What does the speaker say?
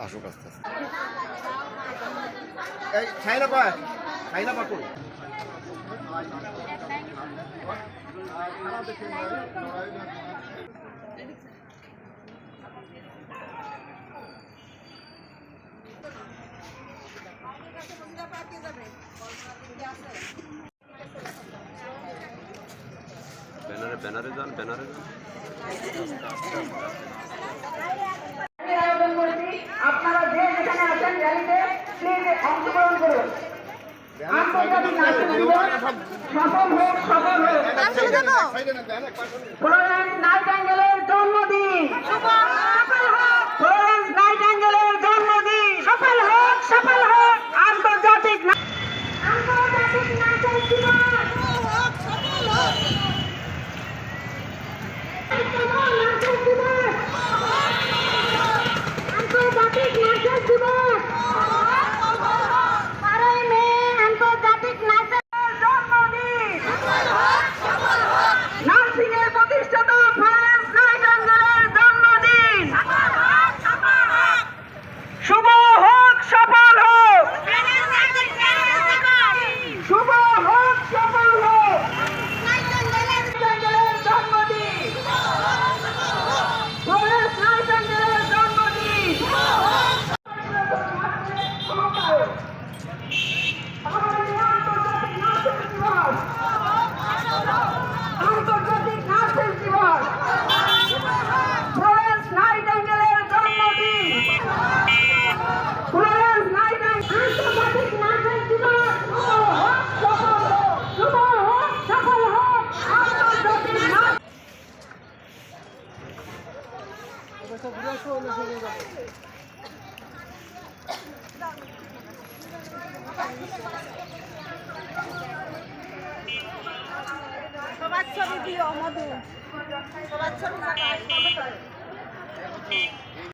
আসুক আস্তে আস্তে। এই ছাইনা পা কই? ব্যানারে যান। আপনারা যে যেখানে আছেন র্যালিতে প্লিজ অংশগ্রহণ করুন। আন্তর্জাতিক নারী দিবস সফল হোক। ফ্লোরেন্স নাইটিঙ্গেলের জন্মদিন ফ্লোরেন্স নাইটিঙ্গেলের জন্মদিন সফল হোক। আন্তর্জাতিক নারী দিবস আন্তর্জাতিক নারী দিবস 12ই মে আন্তর্জাতিক নারীদের জন্মদিন। নার্সিং এর প্রতিষ্ঠাতা ফ্লোরেন্স নাইটিঙ্গেলের জন্মদিন। শুভ হোক, সফল হোক। শুভ হোক, সফল হোক। নাইটিঙ্গেলের জন্মদিন। ফ্লোরেন্স নাইটিঙ্গেলের জন্মদিন। আন্তর্জাতিক নার্সিং দিবস ফ্লোরেন্স নাইটিঙ্গেলের জন্মদিন। ফ্লোরেন্স নাইটিঙ্গেল আন্তর্জাতিক নার্সিং দিবস শুভ হোক, সফল হোক। আন্তর্জাতিক সবার ছবি দিও মধু, সবার ছবি